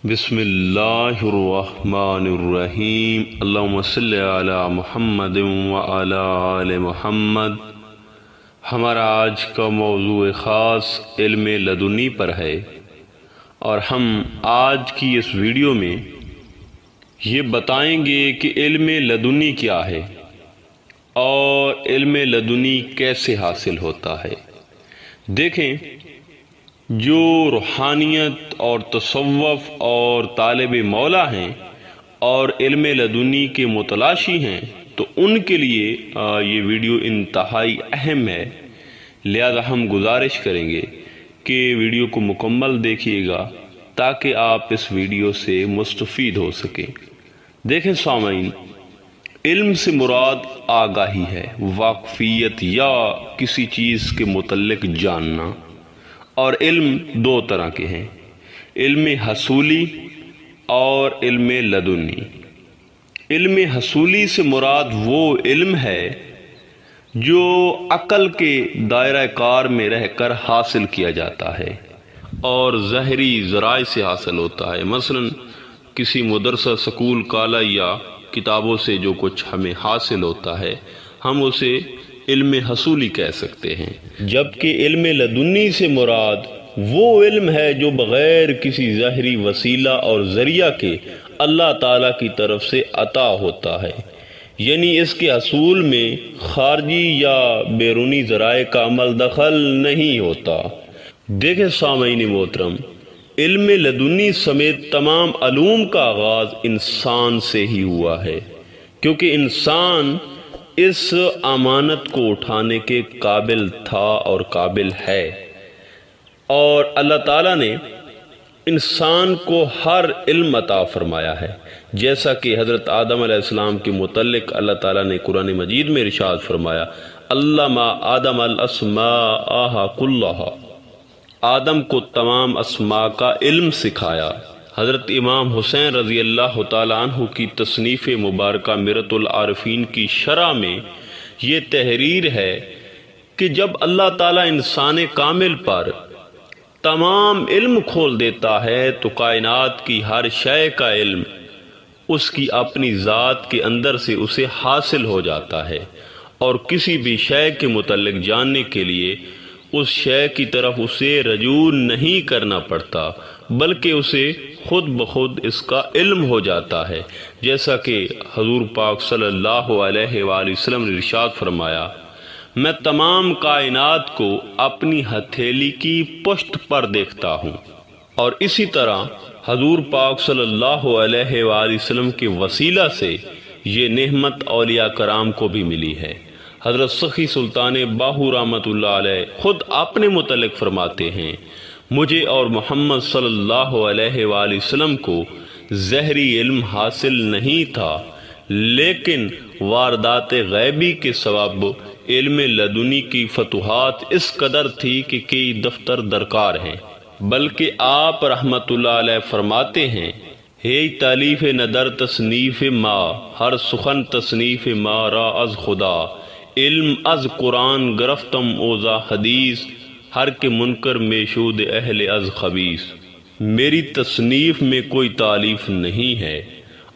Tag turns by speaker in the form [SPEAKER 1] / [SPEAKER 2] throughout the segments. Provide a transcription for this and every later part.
[SPEAKER 1] بسم اللہ الرحمن الرحیم اللہم صلی علی محمد وعلی آل محمد۔ ہمارا آج کا موضوع خاص علم لدنی پر ہے، اور ہم آج کی اس ویڈیو میں یہ بتائیں گے کہ علم لدنی کیا ہے اور علم لدنی کیسے حاصل ہوتا ہے۔ دیکھیں، جو روحانیت اور تصوف اور طالب مولا ہیں اور علم لدنی کے متلاشی ہیں تو ان کے لیے یہ ویڈیو انتہائی اہم ہے، لہذا ہم گزارش کریں گے کہ ویڈیو کو مکمل دیکھیے گا تاکہ آپ اس ویڈیو سے مستفید ہو سکیں۔ دیکھیں سامعین، علم سے مراد آگاہی ہے، واقفیت یا کسی چیز کے متعلق جاننا، اور علم دو طرح کے ہیں، علم حصولی اور علم لدنی۔ علم حصولی سے مراد وہ علم ہے جو عقل کے دائرہ کار میں رہ کر حاصل کیا جاتا ہے اور ظاہری ذرائع سے حاصل ہوتا ہے، مثلا کسی مدرسہ، سکول، کالج یا کتابوں سے جو کچھ ہمیں حاصل ہوتا ہے ہم اسے علم حصولی کہہ سکتے ہیں، جبکہ علم لدنی سے مراد وہ علم ہے جو بغیر کسی ظاہری وسیلہ اور ذریعہ کے اللہ تعالیٰ کی طرف سے عطا ہوتا ہے، یعنی اس کے حصول میں خارجی یا بیرونی ذرائع کا عمل دخل نہیں ہوتا۔ دیکھیں سامعین محترم، علم لدنی سمیت تمام علوم کا آغاز انسان سے ہی ہوا ہے، کیونکہ انسان اس امانت کو اٹھانے کے قابل تھا اور قابل ہے، اور اللہ تعالیٰ نے انسان کو ہر علم عطا فرمایا ہے، جیسا کہ حضرت آدم علیہ السلام کے متعلق اللہ تعالیٰ نے قرآن مجید میں ارشاد فرمایا، علّمَ آدم الاسماء کلھا، آدم کو تمام اسماء کا علم سکھایا۔ حضرت امام حسین رضی اللہ تعالیٰ عنہ کی تصنیف مبارکہ مرۃ العارفین کی شرح میں یہ تحریر ہے کہ جب اللہ تعالیٰ انسان کامل پر تمام علم کھول دیتا ہے تو کائنات کی ہر شے کا علم اس کی اپنی ذات کے اندر سے اسے حاصل ہو جاتا ہے، اور کسی بھی شے کے متعلق جاننے کے لیے اس شے کی طرف اسے رجوع نہیں کرنا پڑتا، بلکہ اسے خود بخود اس کا علم ہو جاتا ہے، جیسا کہ حضور پاک صلی اللہ علیہ وآلہ وسلم نے ارشاد فرمایا، میں تمام کائنات کو اپنی ہتھیلی کی پشت پر دیکھتا ہوں۔ اور اسی طرح حضور پاک صلی اللہ علیہ وآلہ وسلم کے وسیلہ سے یہ نعمت اولیاء کرام کو بھی ملی ہے۔ حضرت سخی سلطان باہو رحمۃ اللہ علیہ خود اپنے متعلق فرماتے ہیں، مجھے اور محمد صلی اللہ علیہ وآلہ وسلم کو ظاہری علم حاصل نہیں تھا، لیکن واردات غیبی کے سبب علم لدنی کی فتوحات اس قدر تھی کہ کئی دفتر درکار ہیں، بلکہ آپ رحمت اللہ علیہ فرماتے ہیں، ہے تالیف ندر تصنیف ما، ہر سخن تصنیف ما را از خدا، علم از قرآن گرفتم اوزا حدیث، ہر کے منکر میشود اہل از خبیث۔ میری تصنیف میں کوئی تالیف نہیں ہے،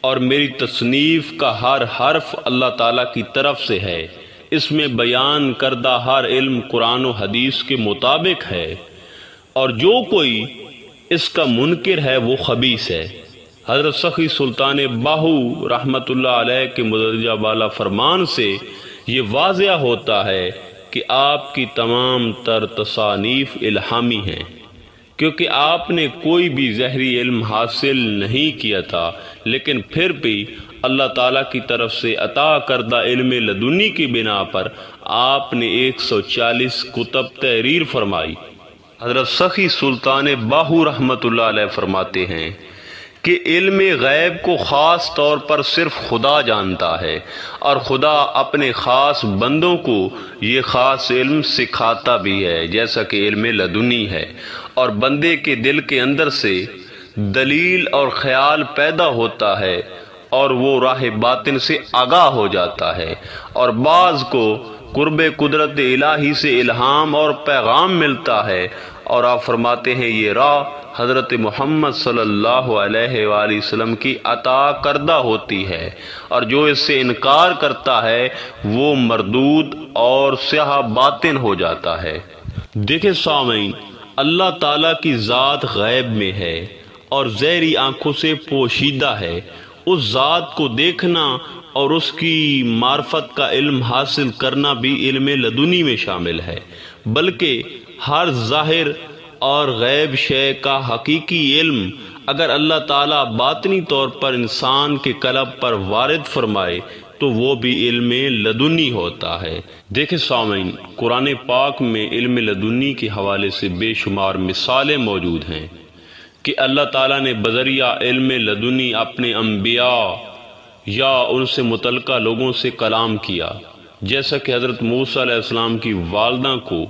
[SPEAKER 1] اور میری تصنیف کا ہر حرف اللہ تعالیٰ کی طرف سے ہے، اس میں بیان کردہ ہر علم قرآن و حدیث کے مطابق ہے، اور جو کوئی اس کا منکر ہے وہ خبیث ہے۔ حضرت سخی سلطان باہو رحمت اللہ علیہ کے مدرجہ بالا فرمان سے یہ واضح ہوتا ہے کہ آپ کی تمام تر تصانیف الہامی ہیں، کیونکہ آپ نے کوئی بھی ظاہری علم حاصل نہیں کیا تھا، لیکن پھر بھی اللہ تعالیٰ کی طرف سے عطا کردہ علم لدنی کی بنا پر آپ نے 140 کتب تحریر فرمائی۔ حضرت سخی سلطان باہو رحمت اللہ علیہ فرماتے ہیں کہ علم غیب کو خاص طور پر صرف خدا جانتا ہے، اور خدا اپنے خاص بندوں کو یہ خاص علم سکھاتا بھی ہے، جیسا کہ علم لدنی ہے، اور بندے کے دل کے اندر سے دلیل اور خیال پیدا ہوتا ہے اور وہ راہ باطن سے آگاہ ہو جاتا ہے، اور بعض کو قرب قدرت الہی سے الہام اور پیغام ملتا ہے، اور آپ فرماتے ہیں یہ راہ حضرت محمد صلی اللہ علیہ وآلہ وسلم کی عطا کردہ ہوتی ہے، اور جو اس سے انکار کرتا ہے وہ مردود اور سیاہ باطن ہو جاتا ہے۔ دیکھیں سامعین، اللہ تعالیٰ کی ذات غیب میں ہے اور ظاہری آنکھوں سے پوشیدہ ہے۔ اس ذات کو دیکھنا اور اس کی معرفت کا علم حاصل کرنا بھی علم لدنی میں شامل ہے، بلکہ ہر ظاہر اور غیب شے کا حقیقی علم اگر اللہ تعالیٰ باطنی طور پر انسان کے قلب پر وارد فرمائے تو وہ بھی علم لدنی ہوتا ہے۔ دیکھیں سامعین، قرآن پاک میں علم لدنی کے حوالے سے بے شمار مثالیں موجود ہیں کہ اللہ تعالیٰ نے بذریعہ علم لدنی اپنے انبیاء یا ان سے متعلقہ لوگوں سے کلام کیا، جیسا کہ حضرت موسیٰ علیہ السلام کی والدہ کو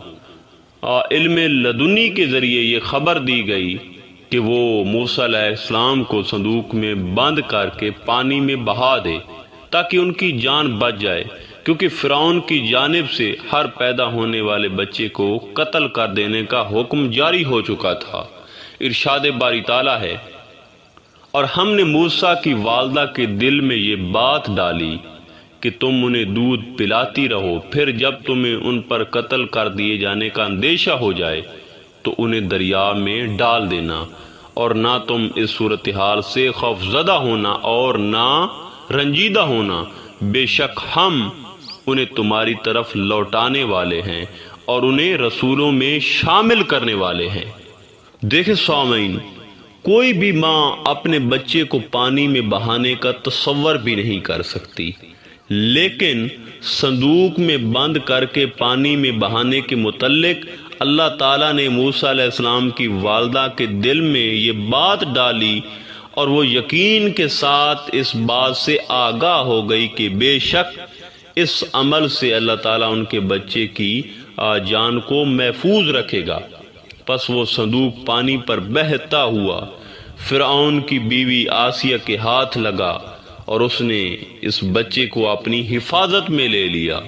[SPEAKER 1] علم لدنی کے ذریعے یہ خبر دی گئی کہ وہ موسیٰ علیہ السلام کو صندوق میں بند کر کے پانی میں بہا دے تاکہ ان کی جان بچ جائے، کیونکہ فرعون کی جانب سے ہر پیدا ہونے والے بچے کو قتل کر دینے کا حکم جاری ہو چکا تھا۔ ارشاد باری تعالیٰ ہے، اور ہم نے موسیٰ کی والدہ کے دل میں یہ بات ڈالی کہ تم انہیں دودھ پلاتی رہو، پھر جب تمہیں ان پر قتل کر دیے جانے کا اندیشہ ہو جائے تو انہیں دریا میں ڈال دینا، اور نہ تم اس صورتحال سے خوفزدہ ہونا اور نہ رنجیدہ ہونا، بے شک ہم انہیں تمہاری طرف لوٹانے والے ہیں اور انہیں رسولوں میں شامل کرنے والے ہیں۔ دیکھیں سامعین، کوئی بھی ماں اپنے بچے کو پانی میں بہانے کا تصور بھی نہیں کر سکتی، لیکن صندوق میں بند کر کے پانی میں بہانے کے متعلق اللہ تعالیٰ نے موسیٰ علیہ السلام کی والدہ کے دل میں یہ بات ڈالی، اور وہ یقین کے ساتھ اس بات سے آگاہ ہو گئی کہ بے شک اس عمل سے اللہ تعالیٰ ان کے بچے کی جان کو محفوظ رکھے گا۔ پس وہ صندوق پانی پر بہتا ہوا فرعون کی بیوی آسیہ کے ہاتھ لگا، اور اس نے اس بچے کو اپنی حفاظت میں لے لیا۔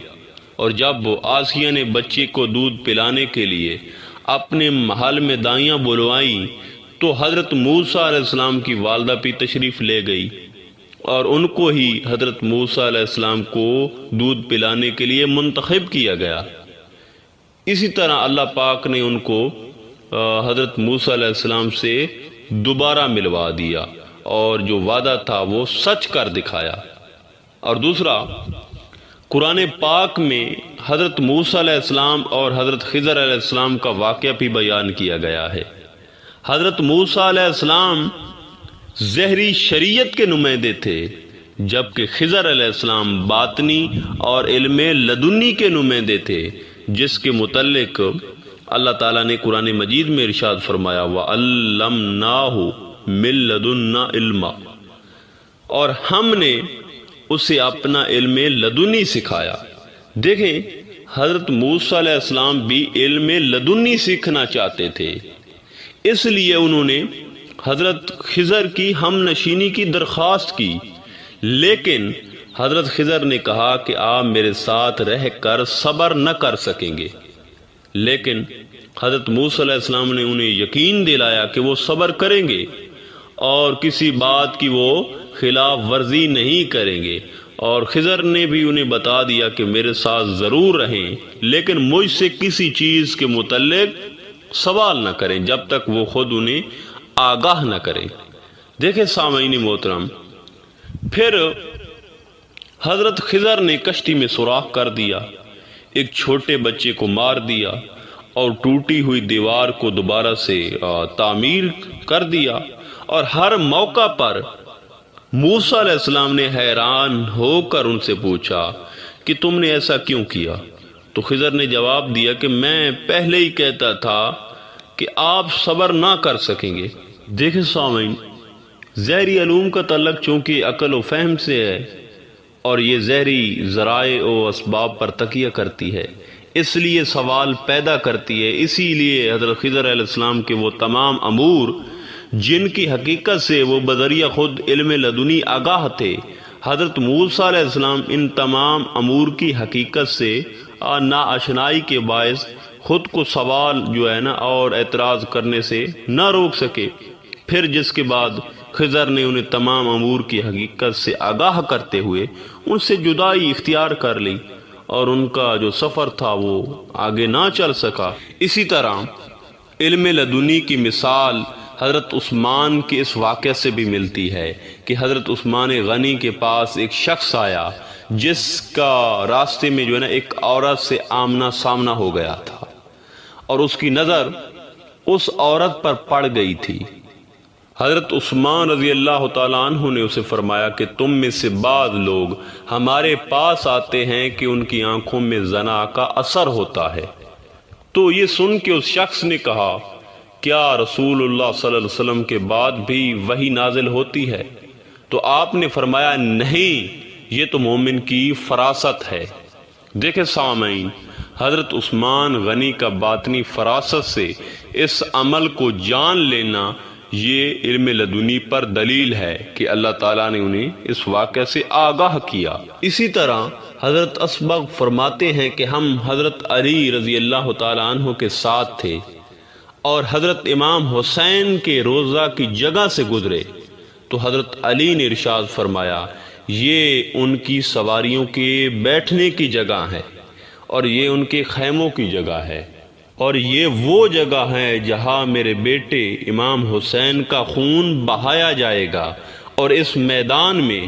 [SPEAKER 1] اور جب آسیہ نے بچے کو دودھ پلانے کے لیے اپنے محل میں دائیاں بلوائیں تو حضرت موسیٰ علیہ السلام کی والدہ بھی تشریف لے گئی، اور ان کو ہی حضرت موسیٰ علیہ السلام کو دودھ پلانے کے لیے منتخب کیا گیا۔ اسی طرح اللہ پاک نے ان کو حضرت موسیٰ علیہ السلام سے دوبارہ ملوا دیا، اور جو وعدہ تھا وہ سچ کر دکھایا۔ اور دوسرا، قرآن پاک میں حضرت موسیٰ علیہ السلام اور حضرت خضر علیہ السلام کا واقعہ بھی بیان کیا گیا ہے۔ حضرت موسیٰ علیہ السلام ظاہری شریعت کے نمائندے تھے، جبکہ خضر علیہ السلام باطنی اور علم لدنی کے نمائندے تھے، جس کے متعلق اللہ تعالیٰ نے قرآن مجید میں ارشاد فرمایا وَعَلَّمْنَاهُ مِن لَدُنَّا عِلْمًا، اور ہم نے اسے اپنا علم لدنی سکھایا۔ دیکھیں، حضرت موسیٰ علیہ السلام بھی علم لدنی سیکھنا چاہتے تھے، اس لیے انہوں نے حضرت خضر کی ہم نشینی کی درخواست کی، لیکن حضرت خضر نے کہا کہ آپ میرے ساتھ رہ کر صبر نہ کر سکیں گے، لیکن حضرت موسیٰ علیہ السلام نے انہیں یقین دلایا کہ وہ صبر کریں گے اور کسی بات کی وہ خلاف ورزی نہیں کریں گے، اور خضر نے بھی انہیں بتا دیا کہ میرے ساتھ ضرور رہیں، لیکن مجھ سے کسی چیز کے متعلق سوال نہ کریں جب تک وہ خود انہیں آگاہ نہ کریں۔ دیکھیں سامعین محترم، پھر حضرت خضر نے کشتی میں سوراخ کر دیا، ایک چھوٹے بچے کو مار دیا اور ٹوٹی ہوئی دیوار کو دوبارہ سے تعمیر کر دیا، اور ہر موقع پر موسیٰ علیہ السلام نے حیران ہو کر ان سے پوچھا کہ تم نے ایسا کیوں کیا؟ تو خضر نے جواب دیا کہ میں پہلے ہی کہتا تھا کہ آپ صبر نہ کر سکیں گے۔ دیکھیں سامعین، ظاہری علوم کا تعلق چونکہ عقل و فہم سے ہے اور یہ ظاہری ذرائع و اسباب پر تکیہ کرتی ہے، اس لیے سوال پیدا کرتی ہے۔ اسی لیے حضرت خضر علیہ السلام کے وہ تمام امور جن کی حقیقت سے وہ بذریعہ خود علم لدنی آگاہ تھے، حضرت موسیٰ علیہ السلام ان تمام امور کی حقیقت سے ناآشنائی کے باعث خود کو سوال جو ہے نا اور اعتراض کرنے سے نہ روک سکے۔ پھر جس کے بعد خضر نے انہیں تمام امور کی حقیقت سے آگاہ کرتے ہوئے ان سے جدائی اختیار کر لی اور ان کا جو سفر تھا وہ آگے نہ چل سکا۔ اسی طرح علم لدنی کی مثال حضرت عثمان کے اس واقعے سے بھی ملتی ہے کہ حضرت عثمان غنی کے پاس ایک شخص آیا جس کا راستے میں جو ہے نا ایک عورت سے آمنا سامنا ہو گیا تھا اور اس کی نظر اس عورت پر پڑ گئی تھی۔ حضرت عثمان رضی اللہ تعالیٰ عنہ نے اسے فرمایا کہ تم میں سے بعض لوگ ہمارے پاس آتے ہیں کہ ان کی آنکھوں میں زنا کا اثر ہوتا ہے۔ تو یہ سن کے اس شخص نے کہا، کیا رسول اللہ صلی اللہ علیہ وسلم کے بعد بھی وحی نازل ہوتی ہے؟ تو آپ نے فرمایا، نہیں، یہ تو مومن کی فراست ہے۔ دیکھیں سامعین، حضرت عثمان غنی کا باطنی فراست سے اس عمل کو جان لینا یہ علم لدنی پر دلیل ہے کہ اللہ تعالیٰ نے انہیں اس واقعے سے آگاہ کیا۔ اسی طرح حضرت اسبغ فرماتے ہیں کہ ہم حضرت علی رضی اللہ تعالیٰ عنہ کے ساتھ تھے اور حضرت امام حسین کے روضہ کی جگہ سے گزرے تو حضرت علی نے ارشاد فرمایا، یہ ان کی سواریوں کے بیٹھنے کی جگہ ہے اور یہ ان کے خیموں کی جگہ ہے اور یہ وہ جگہ ہے جہاں میرے بیٹے امام حسین کا خون بہایا جائے گا اور اس میدان میں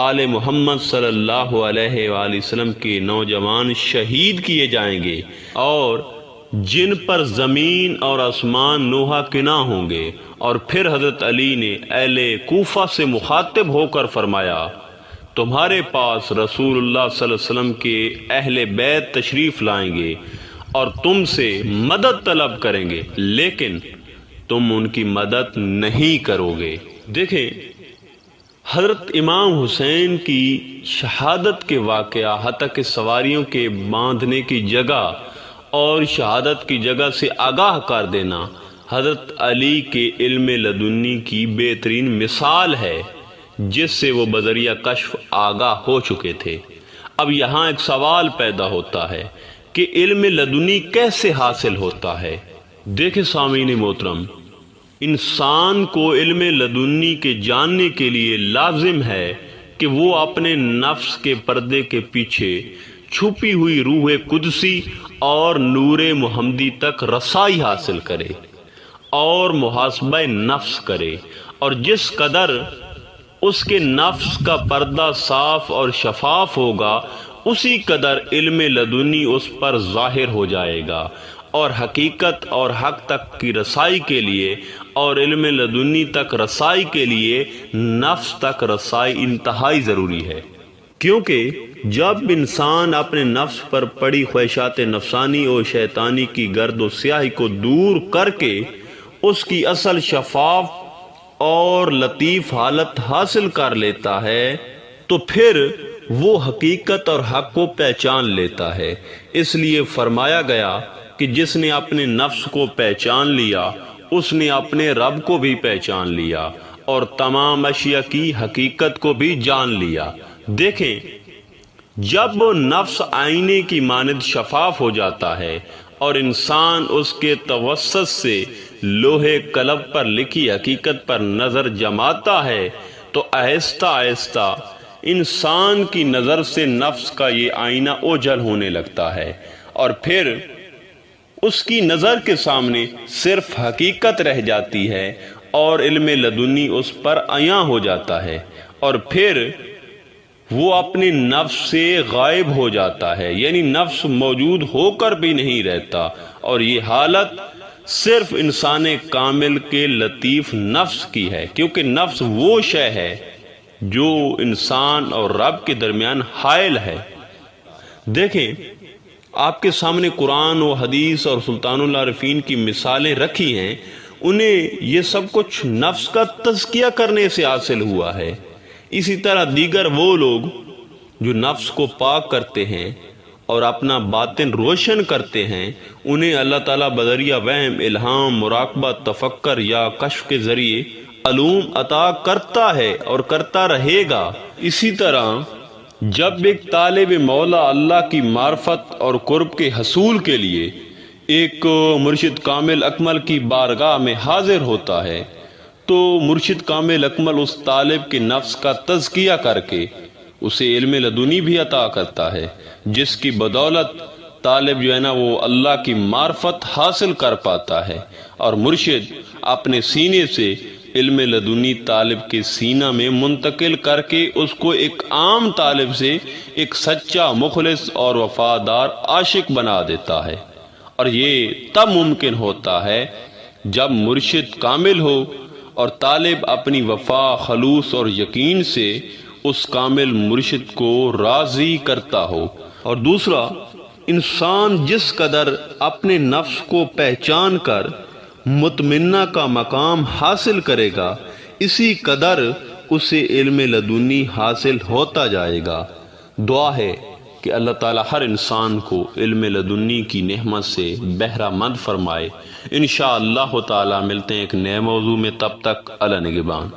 [SPEAKER 1] آل محمد صلی اللہ علیہ وآلہ وسلم کے نوجوان شہید کیے جائیں گے اور جن پر زمین اور آسمان نوحہ کناں ہوں گے۔ اور پھر حضرت علی نے اہل کوفہ سے مخاطب ہو کر فرمایا، تمہارے پاس رسول اللہ صلی اللہ علیہ وسلم کے اہل بیت تشریف لائیں گے اور تم سے مدد طلب کریں گے، لیکن تم ان کی مدد نہیں کرو گے۔ دیکھیں، حضرت امام حسین کی شہادت کے واقعہ، حتیٰ کہ سواریوں کے باندھنے کی جگہ اور شہادت کی جگہ سے آگاہ کر دینا حضرت علی کے علم لدنی کی بہترین مثال ہے جس سے وہ بذریعہ کشف آگاہ ہو چکے تھے۔ اب یہاں ایک سوال پیدا ہوتا ہے کہ علم لدنی کیسے حاصل ہوتا ہے؟ دیکھیں سامعین محترم، انسان کو علم لدنی کے جاننے کے لیے لازم ہے کہ وہ اپنے نفس کے پردے کے پیچھے چھپی ہوئی روح قدسی اور نور محمدی تک رسائی حاصل کرے اور محاسبہ نفس کرے، اور جس قدر اس کے نفس کا پردہ صاف اور شفاف ہوگا اسی قدر علم لدنی اس پر ظاہر ہو جائے گا، اور حقیقت اور حق تک کی رسائی کے لیے اور علم لدنی تک رسائی کے لیے نفس تک رسائی انتہائی ضروری ہے، کیونکہ جب انسان اپنے نفس پر پڑی خواہشات نفسانی اور شیطانی کی گرد و سیاہی کو دور کر کے اس کی اصل شفاف اور لطیف حالت حاصل کر لیتا ہے تو پھر وہ حقیقت اور حق کو پہچان لیتا ہے۔ اس لیے فرمایا گیا کہ جس نے اپنے نفس کو پہچان لیا اس نے اپنے رب کو بھی پہچان لیا اور تمام اشیاء کی حقیقت کو بھی جان لیا۔ دیکھیں، جب نفس آئینے کی مانند شفاف ہو جاتا ہے اور انسان اس کے توسط سے لوہے قلب پر لکھی حقیقت پر نظر جماتا ہے تو آہستہ آہستہ انسان کی نظر سے نفس کا یہ آئینہ اوجھل ہونے لگتا ہے اور پھر اس کی نظر کے سامنے صرف حقیقت رہ جاتی ہے اور علم لدنی اس پر عیاں ہو جاتا ہے، اور پھر وہ اپنے نفس سے غائب ہو جاتا ہے، یعنی نفس موجود ہو کر بھی نہیں رہتا، اور یہ حالت صرف انسان کامل کے لطیف نفس کی ہے، کیونکہ نفس وہ شے ہے جو انسان اور رب کے درمیان حائل ہے۔ دیکھیں، آپ کے سامنے قرآن و حدیث اور سلطان العارفین کی مثالیں رکھی ہیں، انہیں یہ سب کچھ نفس کا تزکیہ کرنے سے حاصل ہوا ہے۔ اسی طرح دیگر وہ لوگ جو نفس کو پاک کرتے ہیں اور اپنا باطن روشن کرتے ہیں، انہیں اللہ تعالیٰ بذریعہ وہم، الہام، مراقبہ، تفکر یا کشف کے ذریعے علوم عطا کرتا ہے اور کرتا رہے گا۔ اسی طرح جب ایک طالب مولا اللہ کی معرفت اور قرب کے حصول کے لیے ایک مرشد کامل اکمل کی بارگاہ میں حاضر ہوتا ہے تو مرشد کامل اکمل اس طالب کے نفس کا تزکیہ کر کے اسے علم لدنی بھی عطا کرتا ہے، جس کی بدولت طالب جو ہے نا وہ اللہ کی معرفت حاصل کر پاتا ہے، اور مرشد اپنے سینے سے علم لدنی طالب کے سینہ میں منتقل کر کے اس کو ایک عام طالب سے ایک سچا مخلص اور وفادار عاشق بنا دیتا ہے۔ اور یہ تب ممکن ہوتا ہے جب مرشد کامل ہو اور طالب اپنی وفا، خلوص اور یقین سے اس کامل مرشد کو راضی کرتا ہو۔ اور دوسرا، انسان جس قدر اپنے نفس کو پہچان کر مطمئنہ کا مقام حاصل کرے گا، اسی قدر اسے علم لدنی حاصل ہوتا جائے گا۔ دعا ہے کہ اللہ تعالی ہر انسان کو علم لدنی کی نعمت سے بہرہ مند فرمائے۔ انشاءاللہ تعالی ملتے ہیں ایک نئے موضوع میں، تب تک اللہ نگہبان۔